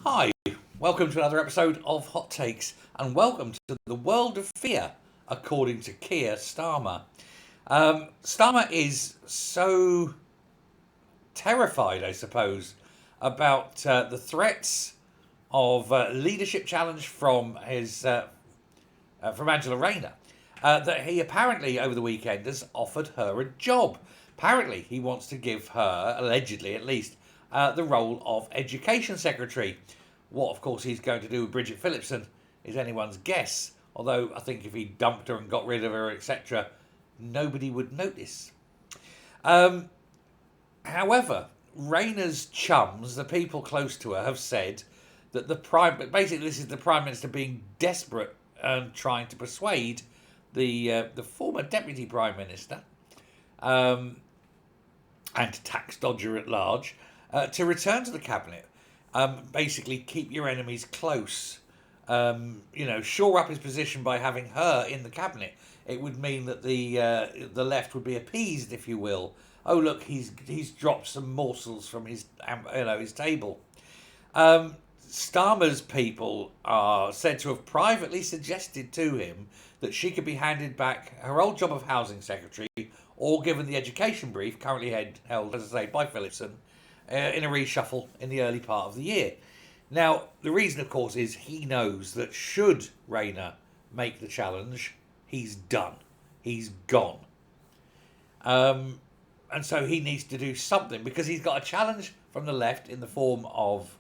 Hi, welcome to another episode of Hot Takes, and welcome to the world of fear, according to Keir Starmer. Starmer is so terrified, I suppose, about the threats of leadership challenge from from Angela Rayner, that he apparently over the weekend has offered her a job. Apparently, he wants to give her, allegedly at least, the role of education secretary. What, of course, he's going to do with Bridget Phillipson is anyone's guess. Although I think if he dumped her and got rid of her, etc., nobody would notice. However, Rayner's chums, the people close to her, have said that basically this is the Prime Minister being desperate and trying to persuade the former Deputy Prime Minister and tax dodger at large to return to the cabinet. Basically, keep your enemies close. Shore up his position by having her in the cabinet. It would mean that the left would be appeased, if you will. Oh look, he's dropped some morsels from his table. Starmer's people are said to have privately suggested to him that she could be handed back her old job of housing secretary or given the education brief currently held, as I say, by Phillipson in a reshuffle in the early part of the year. Now, the reason, of course, is he knows that should Rayner make the challenge, he's done. He's gone. And so he needs to do something because he's got a challenge from the left in the form of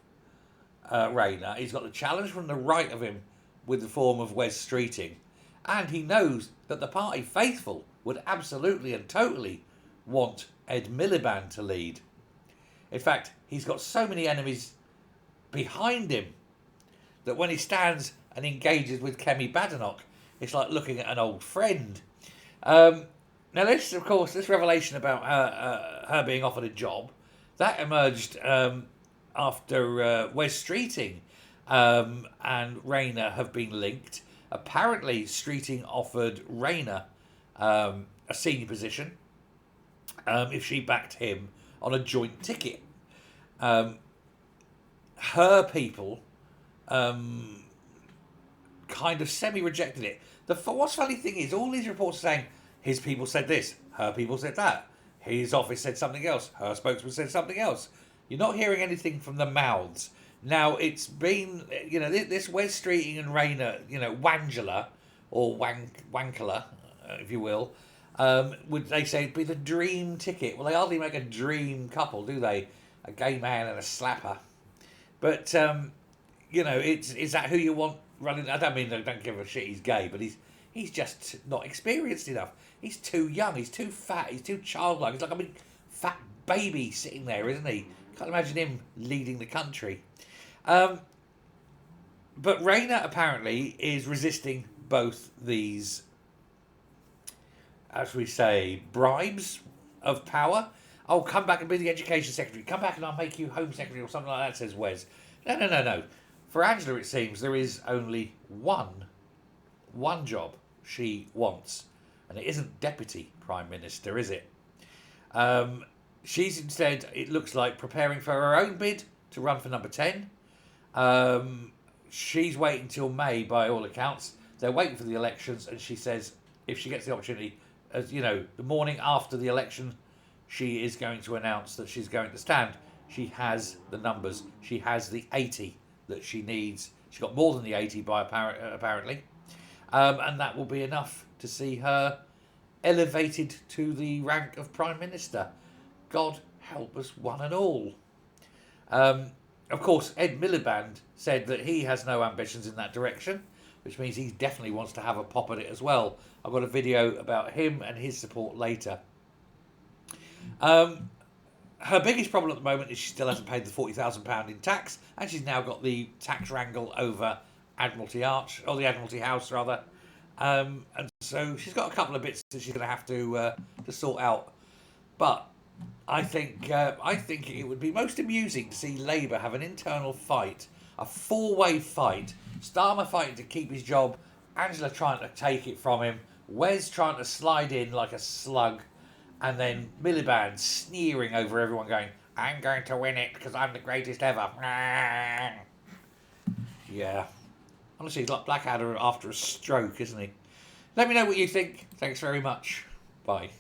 Rayner. He's got the challenge from the right of him with the form of Wes Streeting. And he knows that the party faithful would absolutely and totally want Ed Miliband to lead. In fact, he's got so many enemies behind him that when he stands and engages with Kemi Badenoch, it's like looking at an old friend. Now, this revelation about her being offered a job, that emerged after Wes Streeting and Rayner have been linked. Apparently, Streeting offered Rayner a senior position if she backed him on a joint ticket. Her people kind of semi-rejected it. What's funny thing is, all these reports are saying his people said this, her people said that, his office said something else, her spokesman said something else. You're not hearing anything from the mouths. Now, it's been, this Wes Streeting and Rayner, Wangela, or Wankala, if you will, would they say be the dream ticket? Well, they hardly make a dream couple, do they? A gay man and a slapper. But, is that who you want running? I don't mean they don't give a shit he's gay, but he's just not experienced enough. He's too young, he's too fat, he's too childlike. He's like a big fat baby sitting there, isn't he? Can't imagine him leading the country. But Rayner apparently is resisting both these, as we say, bribes of power. Oh, come back and be the education secretary. Come back and I'll make you home secretary or something like that, says Wes. No. For Angela, it seems there is only one job she wants. And it isn't deputy prime minister, is it? She's instead, it looks like, preparing for her own bid to run for number 10. She's waiting till May, by all accounts. They're waiting for the elections, and she says if she gets the opportunity, the morning after the election, she is going to announce that she's going to stand. She has the numbers. She has the 80 that she needs. She got more than the 80 apparently. And that will be enough to see her elevated to the rank of Prime Minister. God help us one and all. Of course, Ed Miliband said that he has no ambitions in that direction, which means he definitely wants to have a pop at it as well. I've got a video about him and his support later. Her biggest problem at the moment is she still hasn't paid the £40,000 in tax, and she's now got the tax wrangle over Admiralty Arch, or the Admiralty House rather. And so she's got a couple of bits that she's going to have to sort out. But I think it would be most amusing to see Labour have an internal fight, a four-way fight. Starmer fighting to keep his job, Angela trying to take it from him, Wes trying to slide in like a slug, and then Miliband sneering over everyone going, I'm going to win it because I'm the greatest ever. Yeah. Honestly, he's like Blackadder after a stroke, isn't he? Let me know what you think. Thanks very much. Bye.